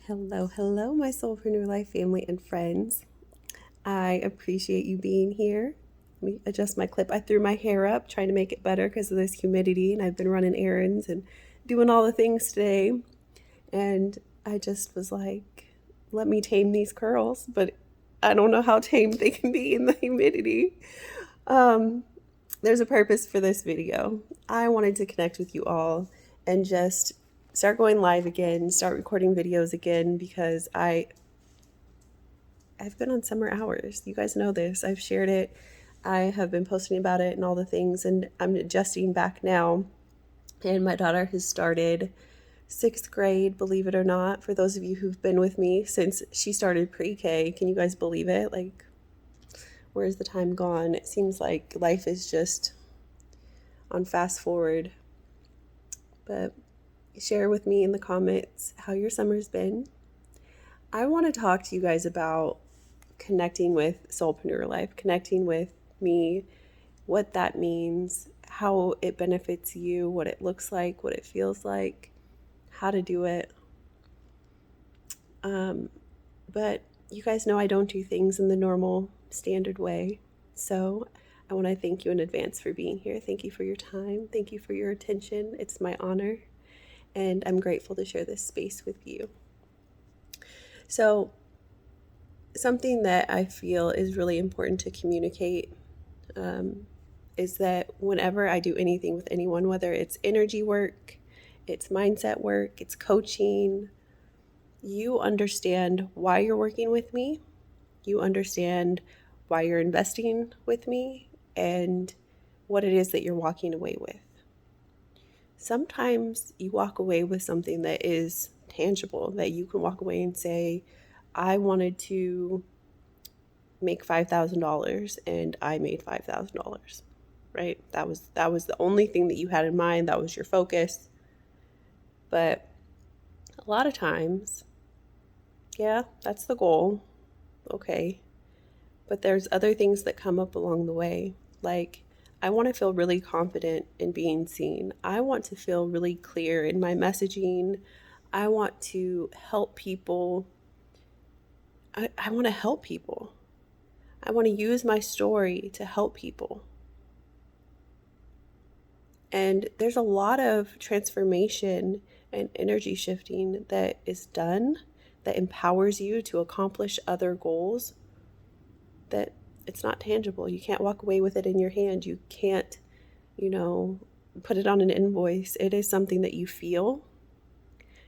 Hello, hello, my Soulpreneur Life family and friends. I appreciate you being here. Let me adjust my clip. I threw my hair up trying to make it better because of this humidity, and I've been running errands and doing all the things today. And I just was like, let me tame these curls, but I don't know how tame they can be in the humidity. Um, there's a purpose for this video. I wanted to connect with you all and just start going live again, start recording videos again because I've been on summer hours. You guys know this. I've shared it. I have been posting about it and all the things, and I'm adjusting back now. And my daughter has started 6th grade, believe it or not. For those of you who've been with me since she started pre-K, can you guys believe it? Like, where's the time gone? It seems like life is just on fast forward. But share with me in the comments how your summer's been. I want to talk to you guys about connecting with Soulpreneur Life, connecting with me, what that means, how it benefits you, what it looks like, what it feels like, how to do it. But you guys know I don't do things in the normal standard way. So I want to thank you in advance for being here. Thank you for your time. Thank you for your attention. It's my honor. And I'm grateful to share this space with you. So something that I feel is really important to communicate is that whenever I do anything with anyone, whether it's energy work, it's mindset work, it's coaching, you understand why you're working with me, you understand why you're investing with me, and what it is that you're walking away with. Sometimes you walk away with something that is tangible, that you can walk away and say, I wanted to make $5,000 and I made $5,000, right? That was the only thing that you had in mind. That was your focus. But a lot of times, yeah, that's the goal. Okay. But there's other things that come up along the way. Like, I want to feel really confident in being seen. I want to feel really clear in my messaging. I want to help people. I want to help people. I want to use my story to help people. And there's a lot of transformation and energy shifting that is done that empowers you to accomplish other goals that it's not tangible. You can't walk away with it in your hand. You can't, put it on an invoice. It is something that you feel.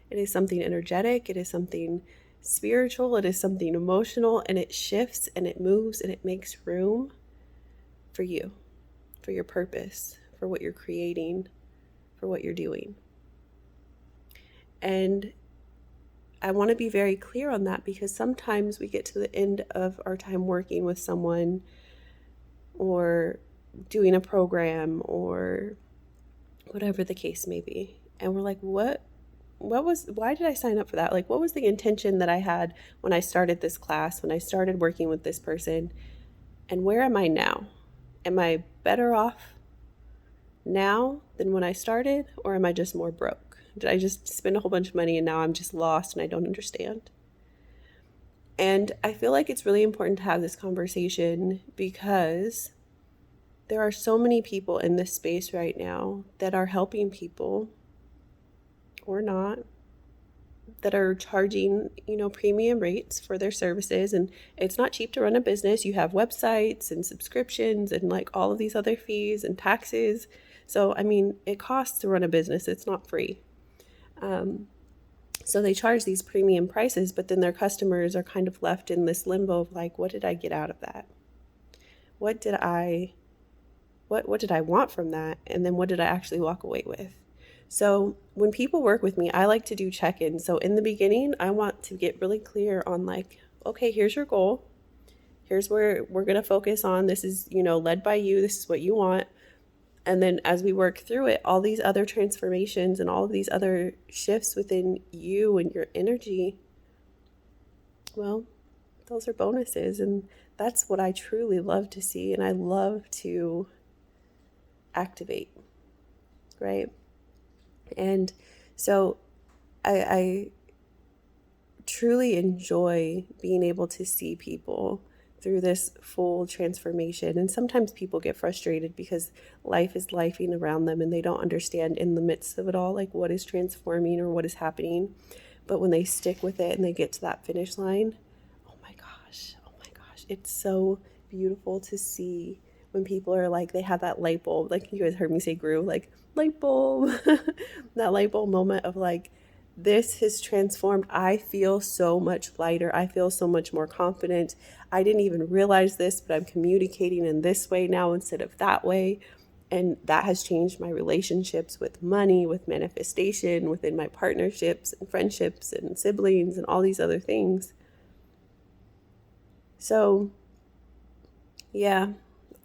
It is something energetic. It is something spiritual. It is something emotional, and it shifts and it moves and it makes room for you, for your purpose, for what you're creating, for what you're doing. And I want to be very clear on that because sometimes we get to the end of our time working with someone or doing a program or whatever the case may be, and we're like, why did I sign up for that? Like, what was the intention that I had when I started this class, when I started working with this person, and where am I now? Am I better off now than when I started, or am I just more broke? Did I just spend a whole bunch of money and now I'm just lost and I don't understand? And I feel like it's really important to have this conversation because there are so many people in this space right now that are helping people or not, that are charging, premium rates for their services. And it's not cheap to run a business. You have websites and subscriptions and like all of these other fees and taxes. So, I mean, it costs to run a business. It's not free. So they charge these premium prices, but then their customers are kind of left in this limbo of like, what did I get out of that? What did I want from that? And then what did I actually walk away with? So when people work with me, I like to do check-ins. So in the beginning, I want to get really clear on like, okay, here's your goal. Here's where we're going to focus on. This is, led by you. This is what you want. And then as we work through it, all these other transformations and all of these other shifts within you and your energy, well, those are bonuses. And that's what I truly love to see. And I love to activate, right? And so I truly enjoy being able to see people through this full transformation. And sometimes people get frustrated because life is lifing around them and they don't understand in the midst of it all, like what is transforming or what is happening. But when they stick with it and they get to that finish line, oh my gosh, it's so beautiful to see when people are like, they have that light bulb, like you guys heard me say grew, like light bulb, that light bulb moment of like, this has transformed. I feel so much lighter. I feel so much more confident. I didn't even realize this, but I'm communicating in this way now instead of that way. And that has changed my relationships with money, with manifestation, within my partnerships and friendships and siblings and all these other things. So, yeah,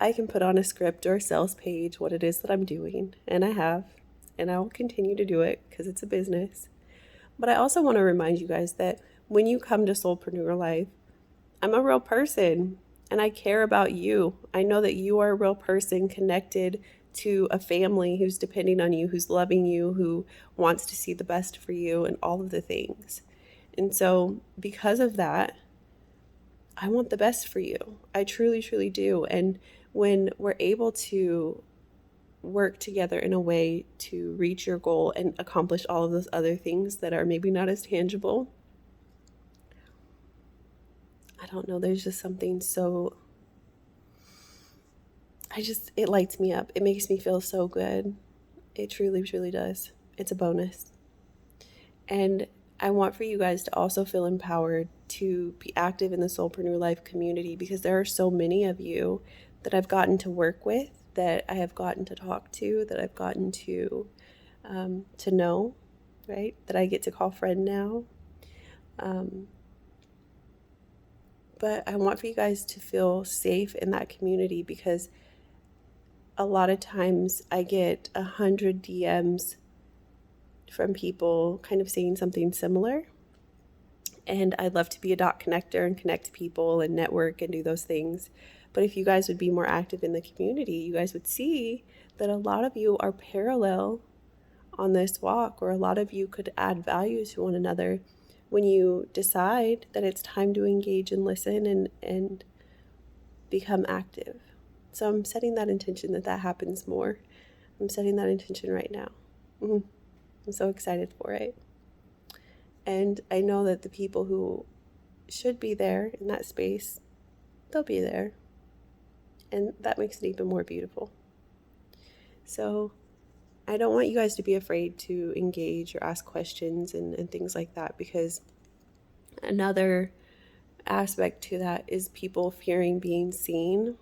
I can put on a script or a sales page what it is that I'm doing, and I have, and I will continue to do it because it's a business. But I also want to remind you guys that when you come to Soulpreneur Life, I'm a real person and I care about you. I know that you are a real person connected to a family who's depending on you, who's loving you, who wants to see the best for you, and all of the things. And so, because of that, I want the best for you. I truly, truly do. And when we're able to work together in a way to reach your goal and accomplish all of those other things that are maybe not as tangible, I don't know, there's just something so, it lights me up. It makes me feel so good. It truly, truly does. It's a bonus. And I want for you guys to also feel empowered to be active in the Soulpreneur Life community, because there are so many of you that I've gotten to work with, that I have gotten to talk to, that I've gotten to know, right? That I get to call friend now. But I want for you guys to feel safe in that community, because a lot of times I get 100 DMs from people kind of saying something similar. And I'd love to be a dot connector and connect people and network and do those things. But if you guys would be more active in the community, you guys would see that a lot of you are parallel on this walk, or a lot of you could add value to one another when you decide that it's time to engage and listen and become active. So I'm setting that intention that happens more. I'm setting that intention right now. I'm so excited for it. And I know that the people who should be there in that space, they'll be there. And that makes it even more beautiful. So I don't want you guys to be afraid to engage or ask questions and things like that, because another aspect to that is people fearing being seen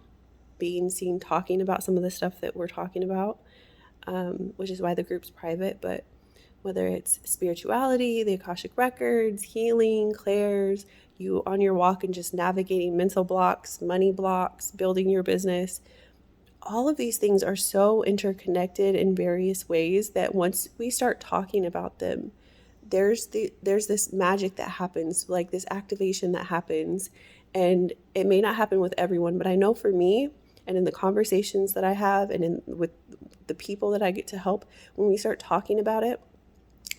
talking about some of the stuff that we're talking about, which is why the group's private. But whether it's spirituality, the Akashic records, healing, clairs, you on your walk and just navigating mental blocks, money blocks, building your business, all of these things are so interconnected in various ways that once we start talking about them, there's this magic that happens, like this activation that happens. And it may not happen with everyone, but I know for me, and in the conversations that I have and with the people that I get to help, when we start talking about it,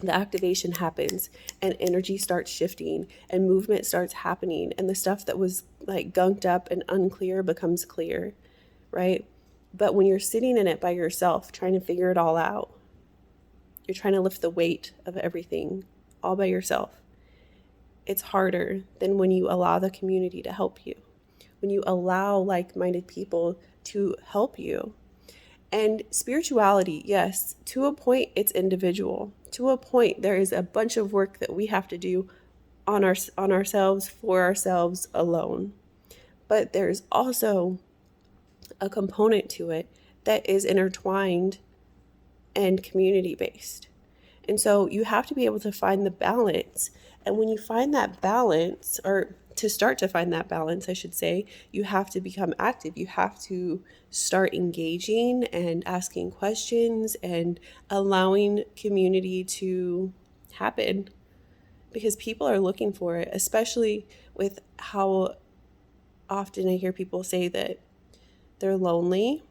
the activation happens and energy starts shifting and movement starts happening, and the stuff that was like gunked up and unclear becomes clear, right? But when you're sitting in it by yourself, trying to figure it all out, you're trying to lift the weight of everything all by yourself. It's harder than when you allow the community to help you, when you allow like-minded people to help you. And spirituality, yes, to a point, it's individual. To a point, there is a bunch of work that we have to do on ourselves, for ourselves alone. But there's also a component to it that is intertwined and community-based. And so you have to be able to find the balance. And when you find that balance, or to start to find that balance, I should say, you have to become active. You have to start engaging and asking questions and allowing community to happen, because people are looking for it, especially with how often I hear people say that they're lonely.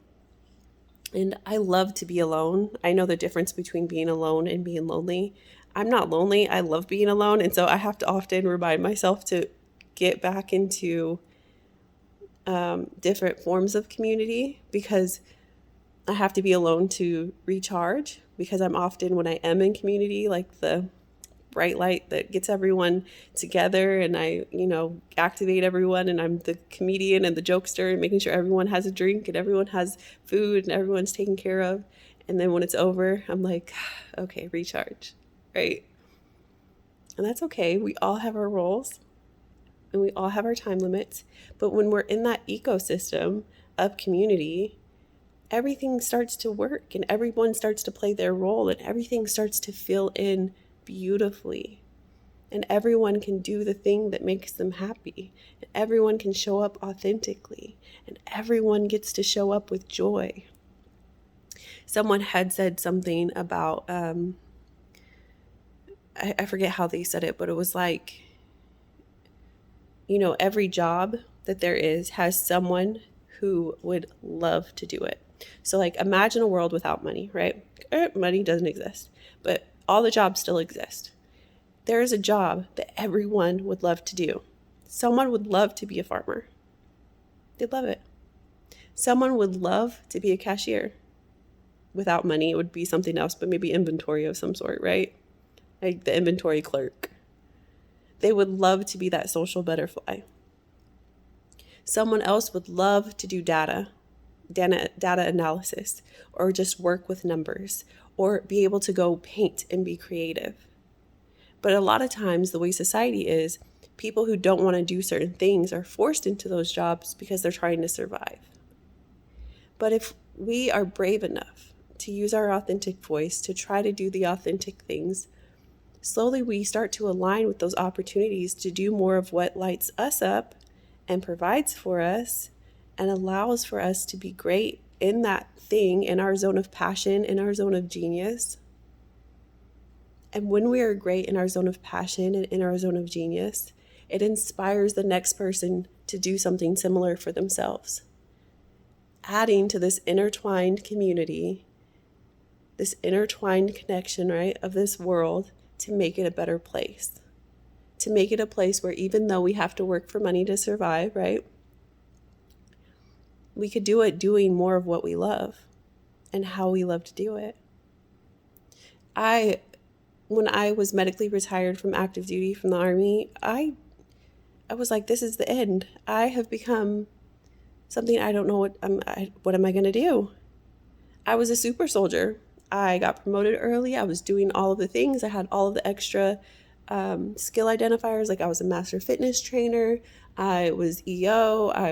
And I love to be alone. I know the difference between being alone and being lonely. I'm not lonely. I love being alone. And so I have to often remind myself to get back into different forms of community, because I have to be alone to recharge, because I'm often, when I am in community, like the bright light that gets everyone together, and I, activate everyone, and I'm the comedian and the jokester and making sure everyone has a drink and everyone has food and everyone's taken care of. And then when it's over, I'm like, okay, recharge, right? And that's okay. We all have our roles and we all have our time limits. But when we're in that ecosystem of community, everything starts to work and everyone starts to play their role and everything starts to fill in beautifully. And everyone can do the thing that makes them happy. And everyone can show up authentically. And everyone gets to show up with joy. Someone had said something about, I forget how they said it, but it was like, every job that there is has someone who would love to do it. So like, imagine a world without money, right? Money doesn't exist, but all the jobs still exist. There is a job that everyone would love to do. Someone would love to be a farmer. They'd love it. Someone would love to be a cashier. Without money, it would be something else, but maybe inventory of some sort, right? Like the inventory clerk. They would love to be that social butterfly. Someone else would love to do data analysis, or just work with numbers, or be able to go paint and be creative. But a lot of times the way society is, people who don't want to do certain things are forced into those jobs because they're trying to survive. But if we are brave enough to use our authentic voice, to try to do the authentic things, slowly we start to align with those opportunities to do more of what lights us up and provides for us and allows for us to be great in that thing, in our zone of passion, in our zone of genius. And when we are great in our zone of passion and in our zone of genius, it inspires the next person to do something similar for themselves, adding to this intertwined community, this intertwined connection, right, of this world, to make it a better place, to make it a place where even though we have to work for money to survive, right, we could do it doing more of what we love and how we love to do it. When I was medically retired from active duty from the Army, I was like, this is the end. I have become something I don't know what am I going to do? I was a super soldier. I got promoted early. I was doing all of the things. I had all of the extra skill identifiers. Like I was a master fitness trainer. I was EO. I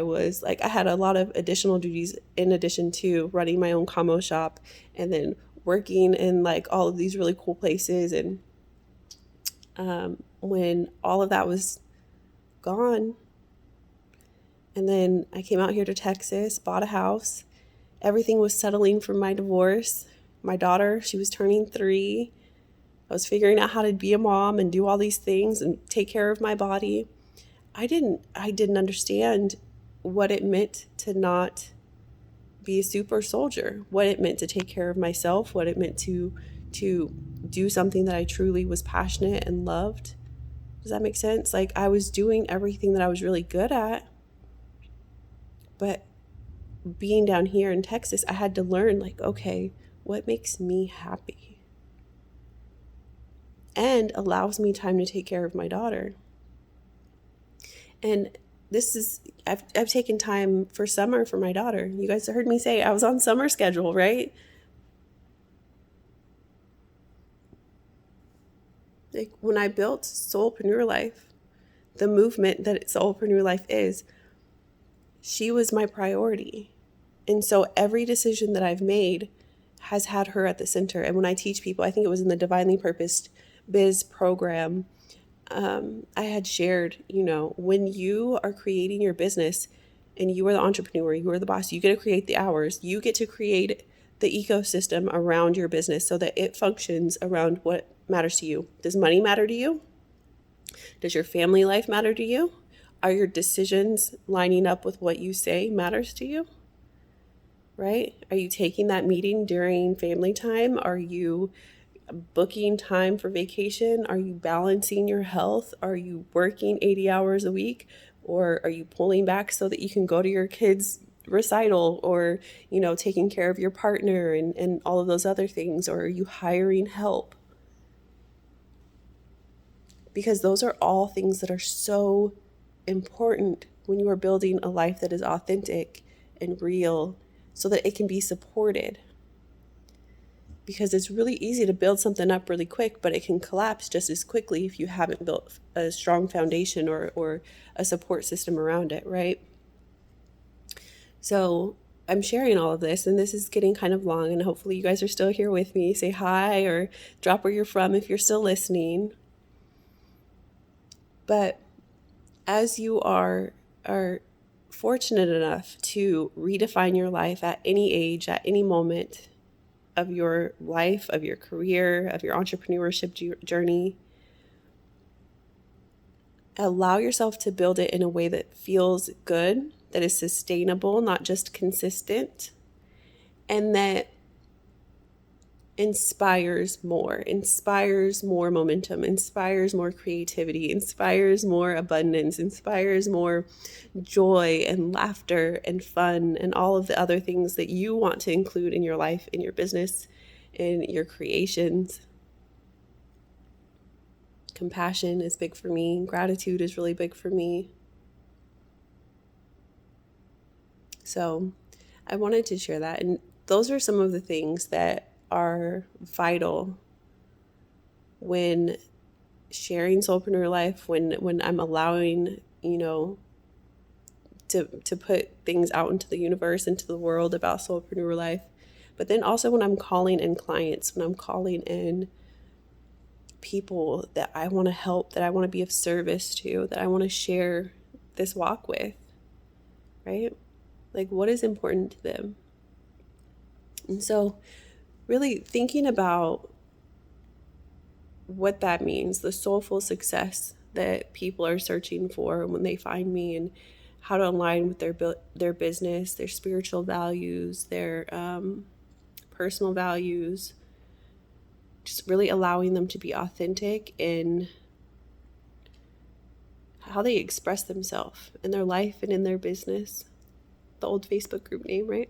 had a lot of additional duties in addition to running my own commo shop and then working in like all of these really cool places. And when all of that was gone, and then I came out here to Texas, bought a house, everything was settling for my divorce. My daughter, she was turning 3. I was figuring out how to be a mom and do all these things and take care of my body. I didn't understand what it meant to not be a super soldier, what it meant to take care of myself, what it meant to do something that I truly was passionate and loved. Does that make sense? Like I was doing everything that I was really good at, but being down here in Texas, I had to learn like, okay, what makes me happy and allows me time to take care of my daughter. And I've taken time for summer for my daughter. You guys heard me say I was on summer schedule, right? Like when I built Soulpreneur Life, the movement that Soulpreneur Life is, she was my priority. And so every decision that I've made has had her at the center. And when I teach people, I think it was in the Divinely Purposed Biz program, I had shared, when you are creating your business and you are the entrepreneur, you are the boss, you get to create the hours, you get to create the ecosystem around your business so that it functions around what matters to you. Does money matter to you? Does your family life matter to you? Are your decisions lining up with what you say matters to you? Right? Are you taking that meeting during family time? Are you booking time for vacation? Are you balancing your health? Are you working 80 hours a week? Or are you pulling back so that you can go to your kids' recital, or, taking care of your partner and all of those other things? Or are you hiring help? Because those are all things that are so important when you are building a life that is authentic and real, so that it can be supported. Because it's really easy to build something up really quick, but it can collapse just as quickly if you haven't built a strong foundation or a support system around it, right? So I'm sharing all of this, and this is getting kind of long, and hopefully you guys are still here with me. Say hi or drop where you're from if you're still listening. But as you are fortunate enough to redefine your life at any age, at any moment of your life, of your career, of your entrepreneurship journey, allow yourself to build it in a way that feels good, that is sustainable, not just consistent, and that inspires more momentum, inspires more creativity, inspires more abundance, inspires more joy and laughter and fun and all of the other things that you want to include in your life, in your business, in your creations. Compassion is big for me. Gratitude is really big for me. So I wanted to share that. And those are some of the things that are vital when sharing Soulpreneur Life, when I'm allowing, to put things out into the universe, into the world about Soulpreneur Life. But then also when I'm calling in clients, when I'm calling in people that I want to help, that I want to be of service to, that I want to share this walk with, right? Like, what is important to them? And so really thinking about what that means, the soulful success that people are searching for when they find me, and how to align with their business, their spiritual values, their personal values, just really allowing them to be authentic in how they express themselves in their life and in their business. The old Facebook group name, right?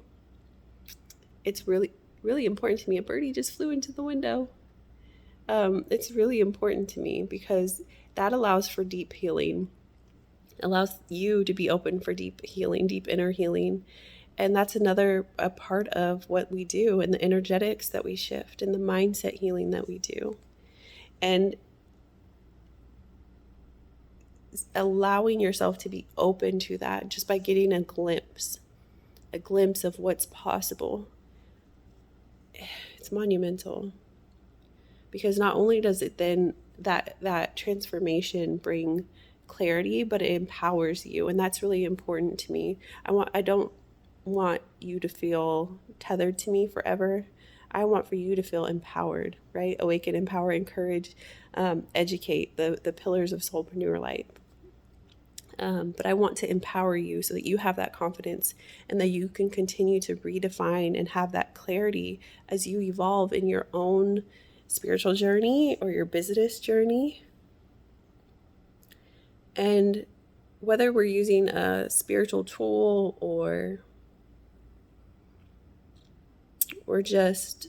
It's really, really important to me. A birdie just flew into the window. It's really important to me because that allows for deep healing, allows you to be open for deep healing, deep inner healing. And that's a part of what we do, and the energetics that we shift, and the mindset healing that we do. And allowing yourself to be open to that just by getting a glimpse of what's possible. It's monumental, because not only does it then that transformation bring clarity, but it empowers you. And that's really important to me. I don't want you to feel tethered to me forever. I want for you to feel empowered, right? Awaken, empower, encourage, educate, the pillars of Soulpreneur Life. But I want to empower you so that you have that confidence, and that you can continue to redefine and have that clarity as you evolve in your own spiritual journey or your business journey. And whether we're using a spiritual tool or just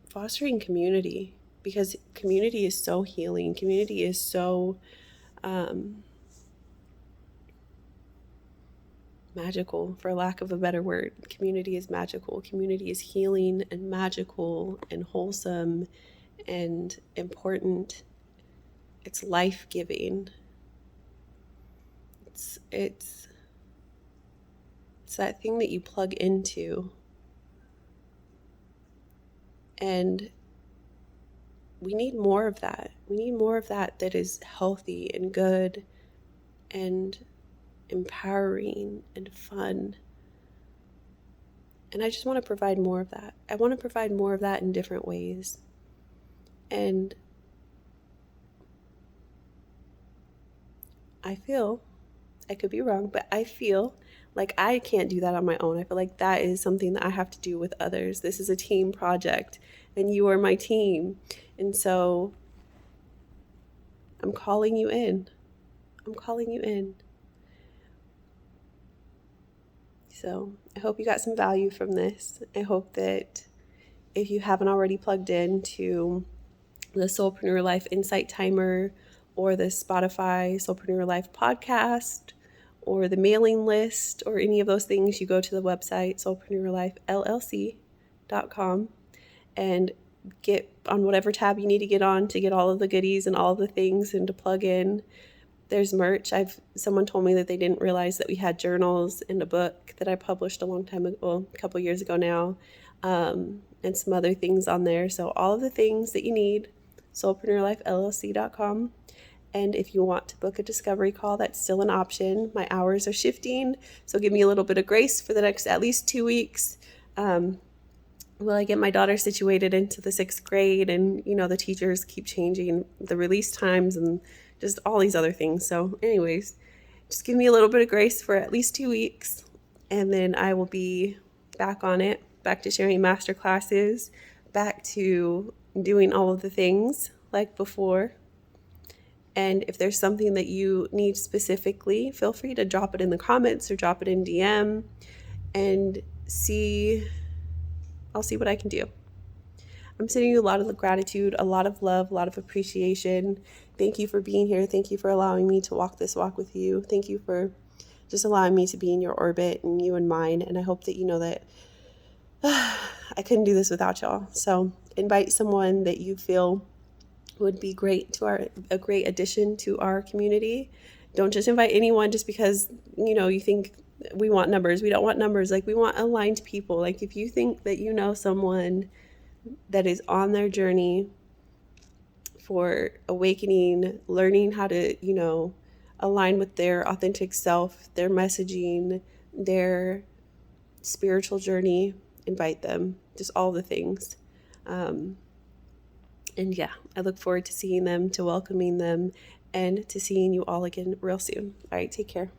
fostering community, because community is so healing. Community is so magical, for lack of a better word. Community is magical. Community is healing and magical and wholesome and important. It's life-giving. It's that thing that you plug into. And we need more of that. We need more of that is healthy and good and empowering and fun. And I just want to provide more of that. I want to provide more of that in different ways. And I feel, I could be wrong, but I feel Like, I can't do that on my own. I feel like that is something that I have to do with others. This is a team project, and you are my team. And so I'm calling you in. I'm calling you in. So I hope you got some value from this. I hope that if you haven't already plugged into the Soulpreneur Life Insight Timer or the Spotify Soulpreneur Life podcast or the mailing list or any of those things, you go to the website soulpreneurlifellc.com and get on whatever tab you need to get on to get all of the goodies and all of the things and to plug in. There's merch. Someone told me that they didn't realize that we had journals and a book that I published a long time ago, well, a couple years ago now, and some other things on there. So all of the things that you need, soulpreneurlifellc.com. And if you want to book a discovery call, that's still an option. My hours are shifting, so give me a little bit of grace for the next at least 2 weeks. Will I get my daughter situated into the 6th grade, and the teachers keep changing the release times and just all these other things. So anyways, just give me a little bit of grace for at least 2 weeks, and then I will be back on it, back to sharing master classes, back to doing all of the things like before. And if there's something that you need specifically, feel free to drop it in the comments or drop it in DM, and I'll see what I can do. I'm sending you a lot of gratitude, a lot of love, a lot of appreciation. Thank you for being here. Thank you for allowing me to walk this walk with you. Thank you for just allowing me to be in your orbit and you in mine. And I hope that you know that I couldn't do this without y'all. So invite someone that you feel would be a great addition to our community. Don't just invite anyone just because, you think we want numbers. We don't want numbers. Like, we want aligned people. Like, if you think that you know someone that is on their journey for awakening, learning how to, align with their authentic self, their messaging, their spiritual journey, invite them, just all the things. And yeah, I look forward to seeing them, to welcoming them, and to seeing you all again real soon. All right, take care.